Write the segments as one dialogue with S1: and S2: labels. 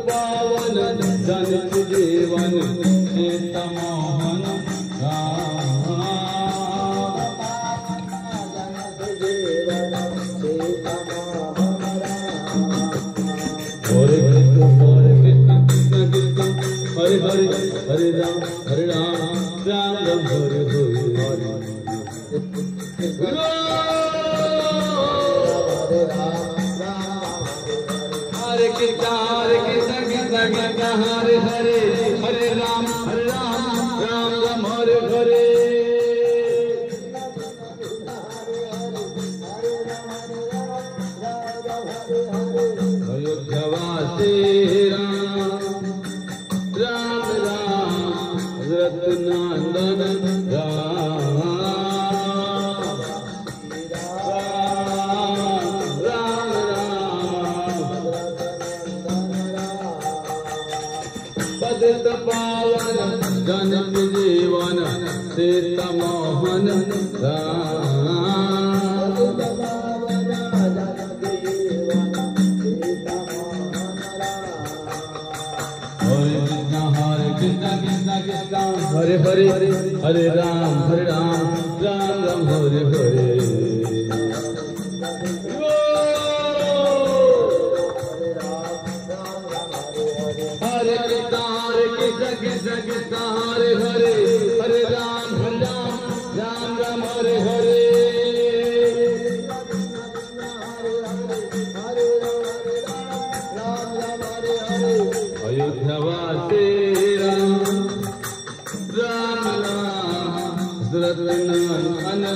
S1: पावन जनित जीवन चित्त मोहन हरे हरे हरे राम राम राम हरे हरे हरे कृष्ण कृष्ण कृष्ण हरे हरे हरे राम राम राम हरे हरे अयोध्यावासी राम राम रत्नंदन राम पतित पावन जनित जीवन चित्त मोहन हरे कृष्ण कृष्ण हरे हरे हरे राम राम राम हरे हरे हरे कृष्ण कृष्ण हरे हरे हरे राम राम हरे हरे अयोध्यावासी राम रत्नंदन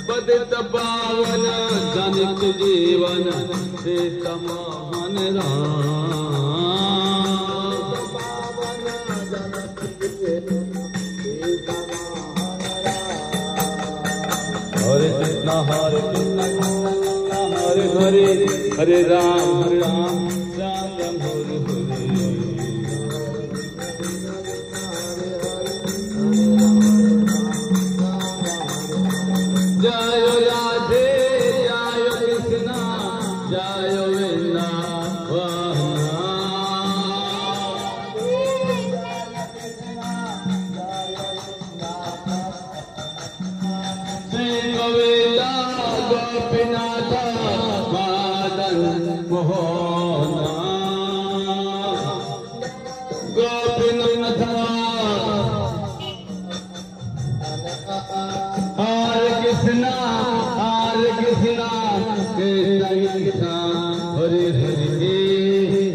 S1: पतित पावन जनित जीवन चित्त मोहन हरे कृष्ण हरे हरे हरे राम राम हरे हरे जय राधे जय कृष्ण जय वृंदावन श्री गोविंद गोपीनाथ मदन मोहन गोपीनाथ हरे कृष्ण कृष्ण कृष्ण हरे हरे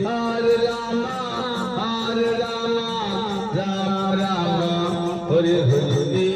S1: हरे राम राम राम हरे हरे हरि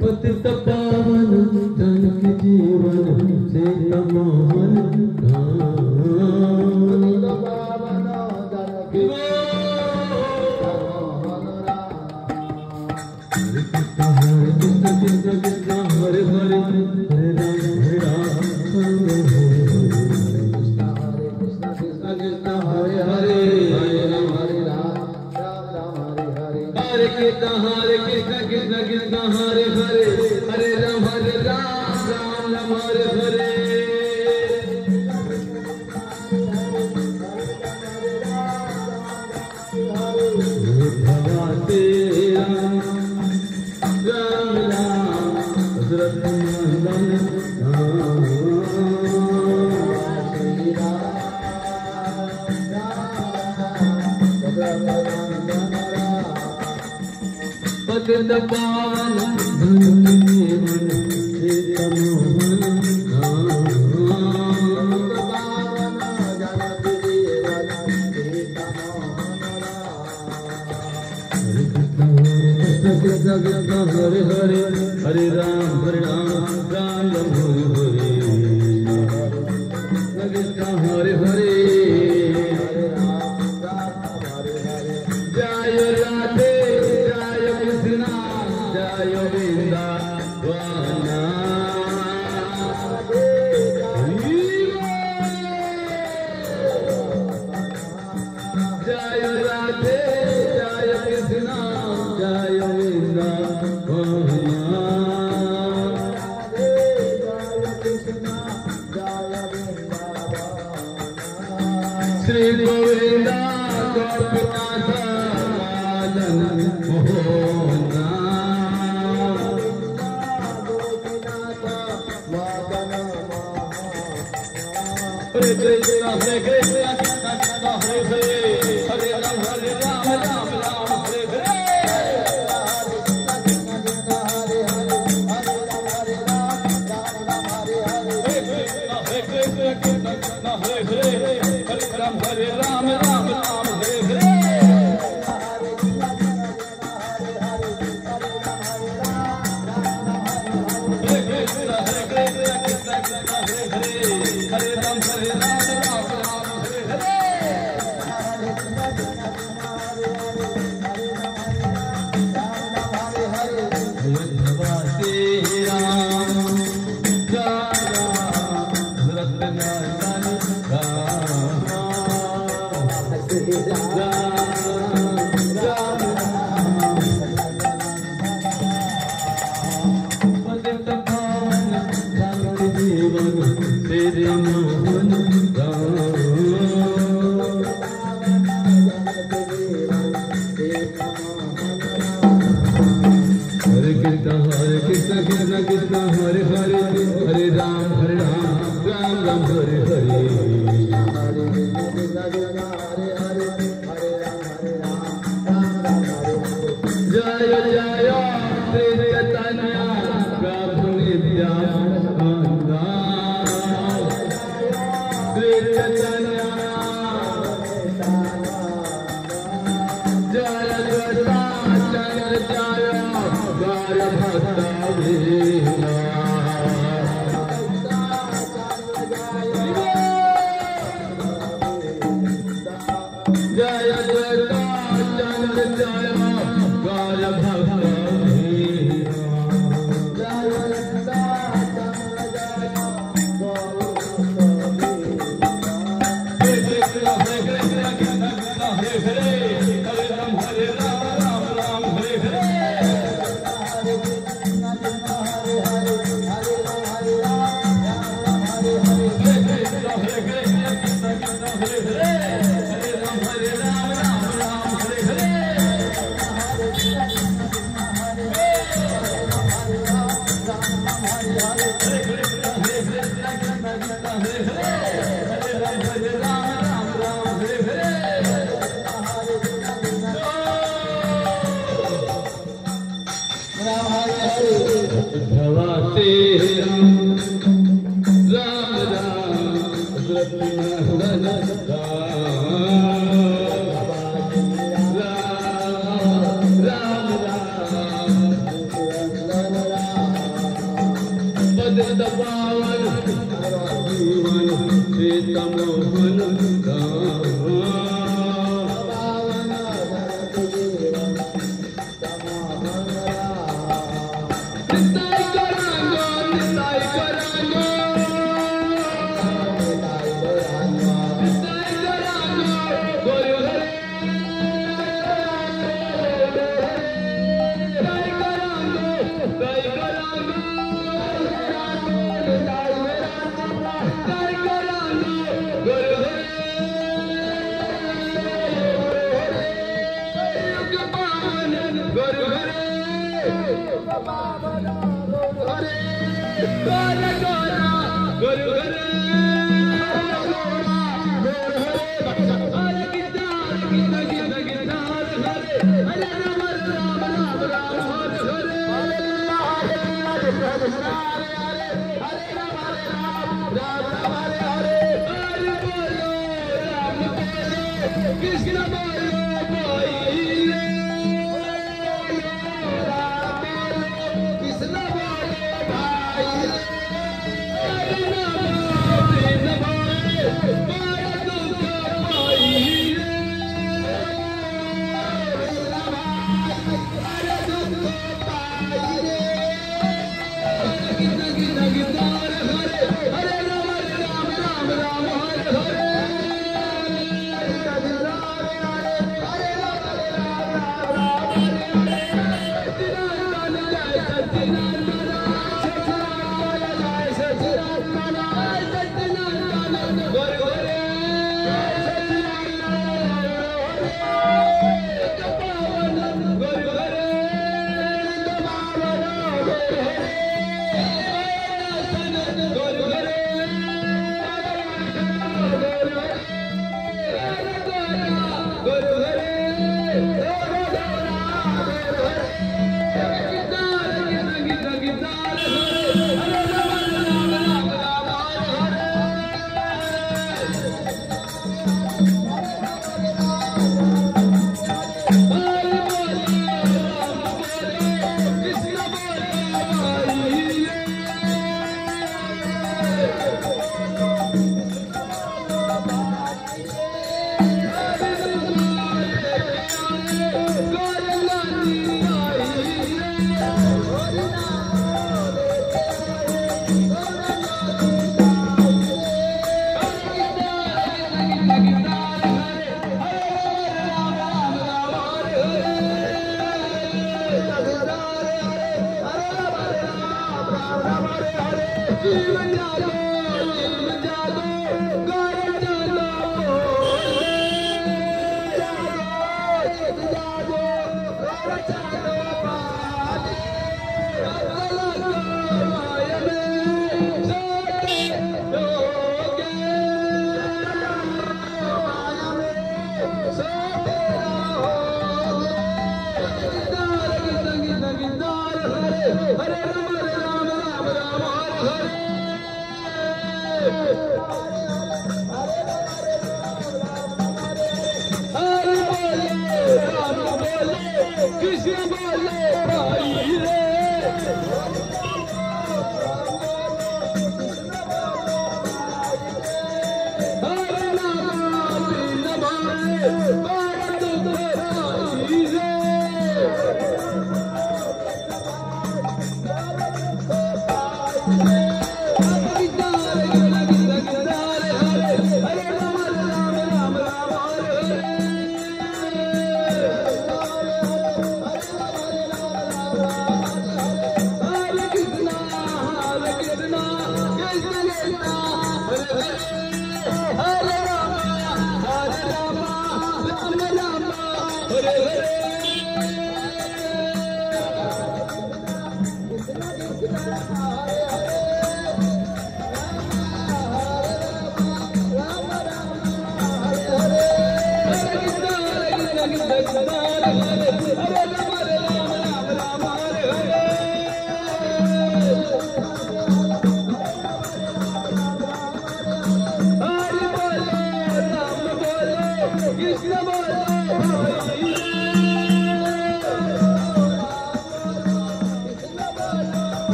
S1: पतित पावन जनक जीवन से तमोहन हरे हरे हरे राम कृष्ण हरे हरे हरे राम हरे कृष्ण हरे कृष्ण कृष्ण कृष्ण हरे हरे हरे राम राम राम हरे हरे भगवते राम राम दशरथ नंदन पतित पावन धन जीवन से तमोहन हरे हरे हरे राम राम राम हरे हरे हरे हरे जय राधे जय कृष्णा जय वृंदावन जय राधे जय कृष्णा जय श्री गोविंद गोपीनाथ लालन मोहना हरे कृष्ण हरे कृष्ण कृष्ण हरे हरे हरे राम राम राम हरे हरे हरे राम राम राम हरे हरे हरे कृष्ण कृष्ण कृष्ण हरे हरे हरे राम राम राम हरे हरे जय जय श्री चैतन्य प्रभु नित्यानंद श्री चैतन्य जय चंद्र जय गाय भक्त जय चंद्र जय गाय भक्त भगवते राम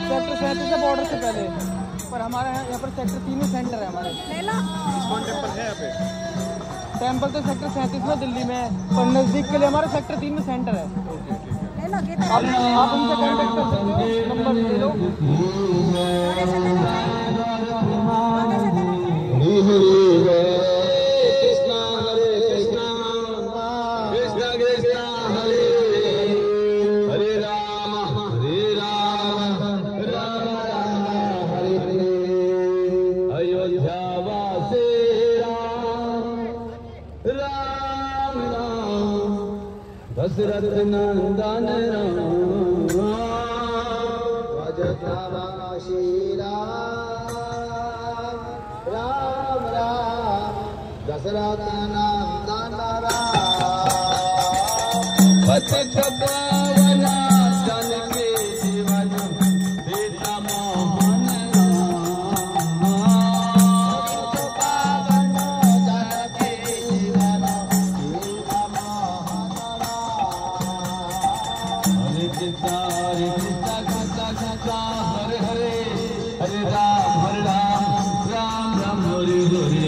S2: सेक्टर 37 से बॉर्डर से पहले, पर हमारे यहाँ पर सेक्टर 3 में सेंटर है हमारे।
S3: इस्कॉन टेम्पल है यहाँ पे?
S2: टेम्पल तो सेक्टर 37 में दिल्ली में, पर नज़दीक के लिए हमारे सेक्टर 3 में सेंटर है। आप उनसे कॉन्टेक्ट कर सकते हो, नंबर ले लो।
S1: दशरथ नंदन राम राम दशरथ नंदन पतित पावन जनके जीवन सीता मोहन हरे हरे हरे राम राम राम हरे हरे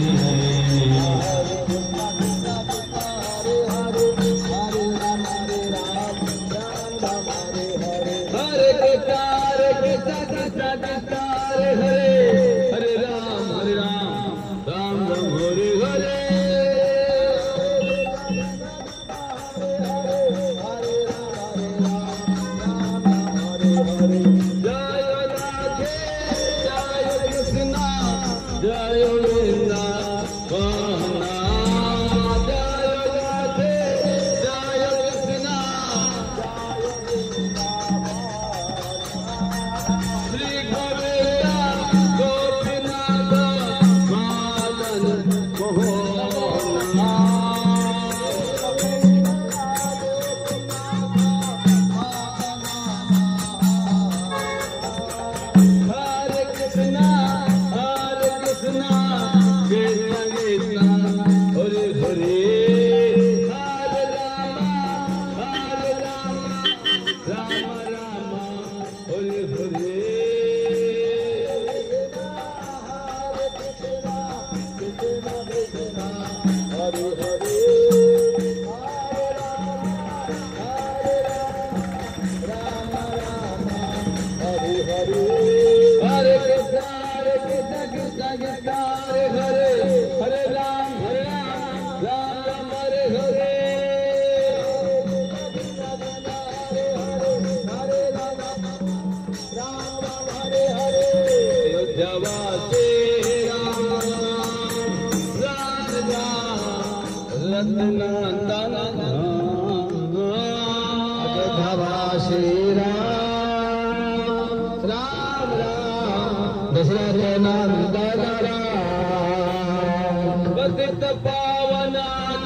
S1: पतित पावन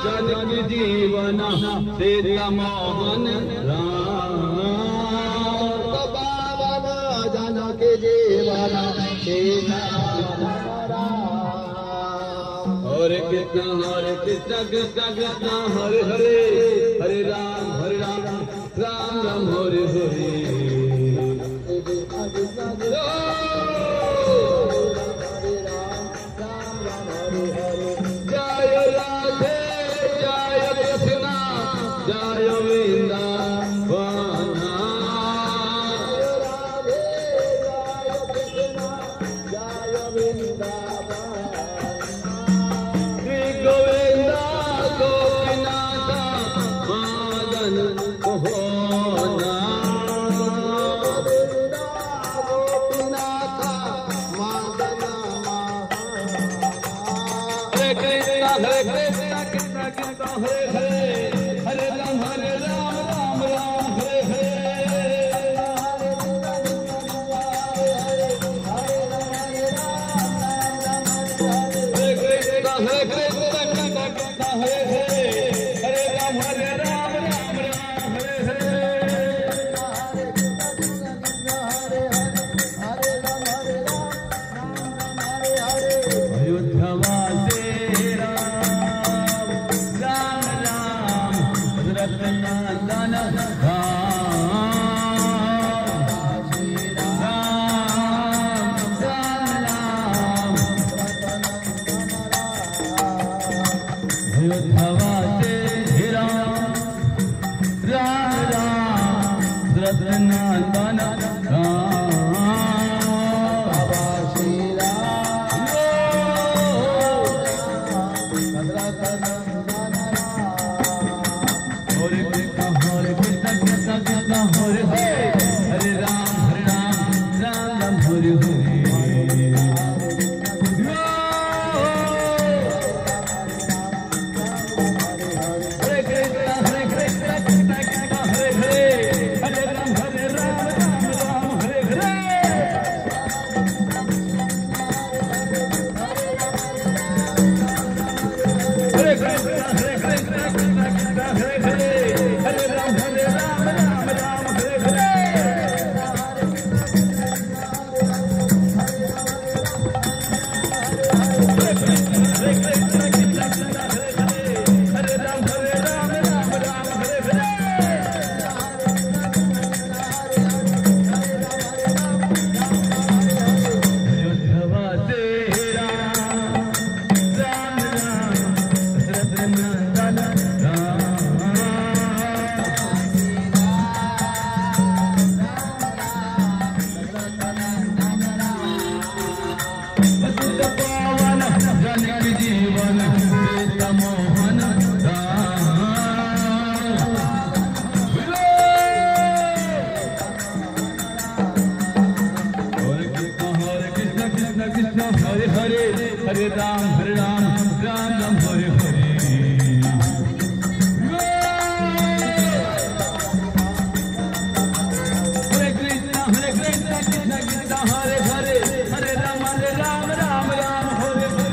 S1: जनक जीवन सीता मोहन राम पावन जनक जीवन सीता हरे कृष्ण कृष्ण कृष्ण हरे हरे हरे राम राम राम हरे हरे राम राम राम हरे हरे हरे कृष्ण कृष्ण कृष्ण हरे हरे हरे राम राम राम हरे हरे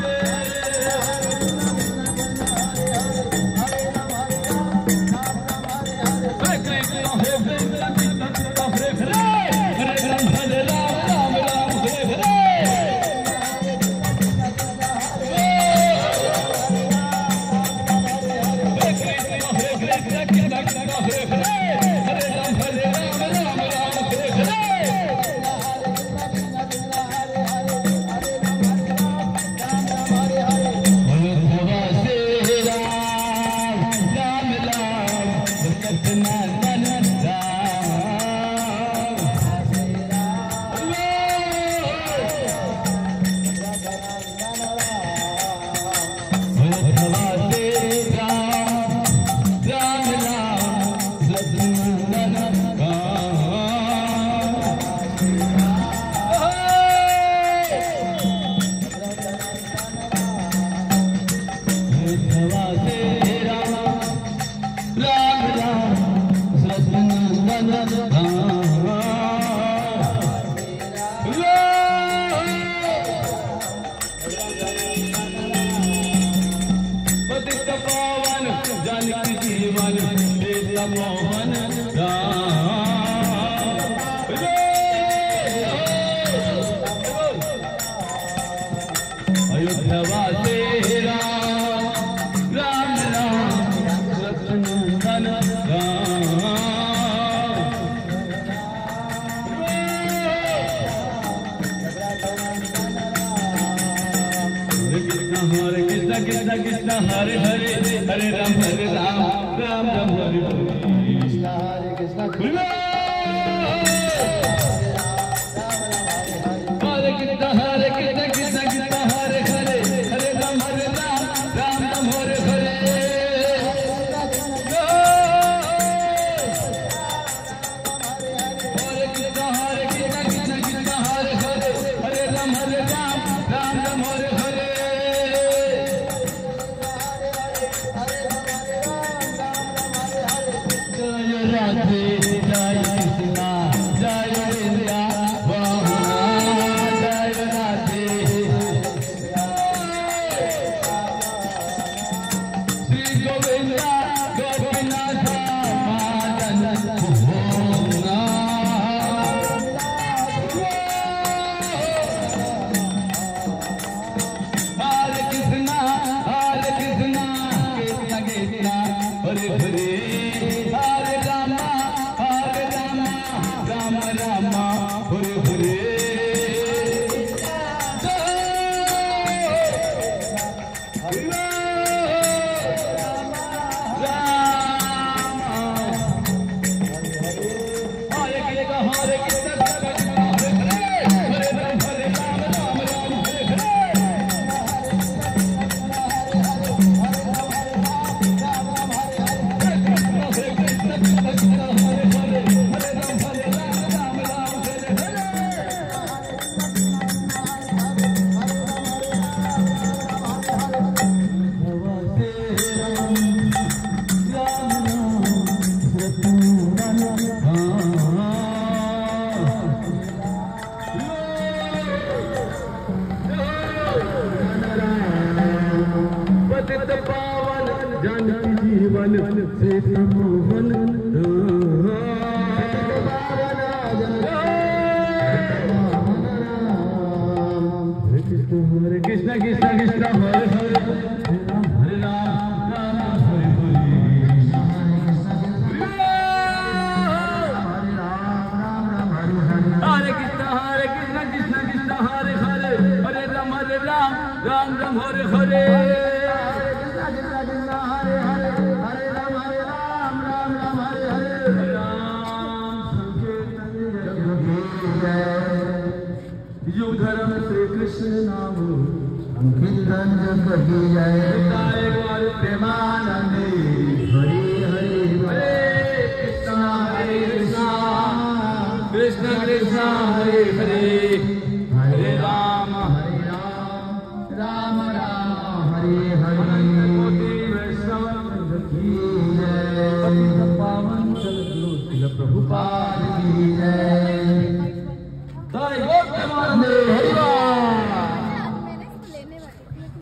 S1: हरे कृष्ण हरे हरे हरे राम राम हरे हरे हरे हरे हरे राम राम राम हरे हरे कृष्ण हरे कृष्ण कृष्ण कृष्ण हरे हरे हरे राम राम राम हरे हरे हरे कृष्ण कृष्ण कृष्ण हरे हरे हरे राम राम हरे हरे कृष्ण कृष्ण कृष्ण हरे हरे हरे राम राम हरे हरे हरे कृष्ण कृष्ण कृष्ण हरे हरे हरे राम राम राम हरे हरे युग धर्म श्री कृष्ण नाम कीर्तन कही जाए प्रेमानंदे हरि हरि हरे कृष्ण कृष्ण कृष्ण हरे हरे हरे राम राम राम हरे हरे वैष्णव की जय। पावन चल प्रभुपाद